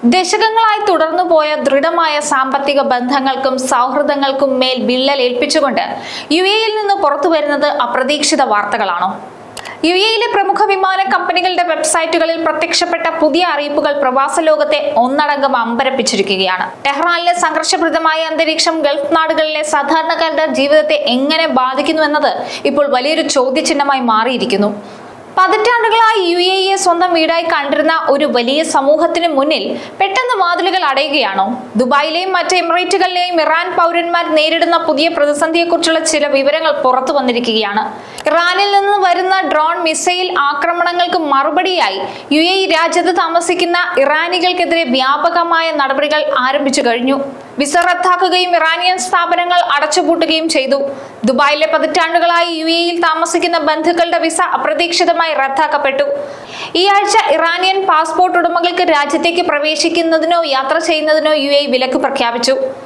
ദശകങ്ങളായി തുടർന്നുപോയ ദൃഢമായ സാമ്പത്തിക ബന്ധങ്ങൾക്കും സൗഹൃദങ്ങൾക്കും മേൽ വിള്ളൽ ഏൽപ്പിച്ചുകൊണ്ട് യുഎഇയിൽ നിന്ന് പുറത്തുവരുന്നത് അപ്രതീക്ഷിത വാർത്തകളാണോ? യുഎഇയിലെ പ്രമുഖ വിമാന കമ്പനികളുടെ വെബ്സൈറ്റുകളിൽ പ്രത്യക്ഷപ്പെട്ട പുതിയ അറിയിപ്പുകൾ പ്രവാസ ലോകത്തെ ഒന്നടങ്കം അമ്പരപ്പിച്ചിരിക്കുകയാണ്. ടെഹ്റാനിലെ സംഘർഷഭരിതമായ അന്തരീക്ഷം ഗൾഫ് നാടുകളിലെ സാധാരണക്കാരുടെ ജീവിതത്തെ എങ്ങനെ ബാധിക്കുന്നുവെന്നത് ഇപ്പോൾ വലിയൊരു ചോദ്യചിഹ്നമായി മാറിയിരിക്കുന്നു. പതിറ്റാണ്ടുകളായി യുഎഇയെ സ്വന്തം വീടായി കണ്ടിരുന്ന ഒരു വലിയ സമൂഹത്തിന് മുന്നിൽ പെട്ടെന്ന് വാതിലുകൾ അടയുകയാണോ? ദുബായിലെയും മറ്റ് എമിറേറ്റുകളിലെയും ഇറാൻ പൗരന്മാർ നേരിടുന്ന പുതിയ പ്രതിസന്ധിയെക്കുറിച്ചുള്ള ചില വിവരങ്ങൾ പുറത്തു വന്നിരിക്കുകയാണ്. ഇറാനിൽ നിന്ന് വരുന്ന ഡ്രോൺ മിസൈൽ ആക്രമണങ്ങൾക്ക് മറുപടിയായി യുഎഇ രാജ്യത്ത് താമസിക്കുന്ന ഇറാനികൾക്കെതിരെ വ്യാപകമായ നടപടികൾ ആരംഭിച്ചു കഴിഞ്ഞു. വിസ റദ്ദാക്കുകയും ഇറാനിയൻ സ്ഥാപനങ്ങൾ അടച്ചുപൂട്ടുകയും ചെയ്തു. ദുബായിലെ പതിറ്റാണ്ടുകളായി യുഎഇയിൽ താമസിക്കുന്ന ബന്ധുക്കളുടെ വിസ അപ്രതീക്ഷിതമായി റദ്ദാക്കപ്പെട്ടു. ഈ ആഴ്ച ഇറാനിയൻ പാസ്പോർട്ട് ഉടമകൾക്ക് രാജ്യത്തേക്ക് പ്രവേശിക്കുന്നതിനോ യാത്ര ചെയ്യുന്നതിനോ യുഎഇ വിലക്ക് പ്രഖ്യാപിച്ചു.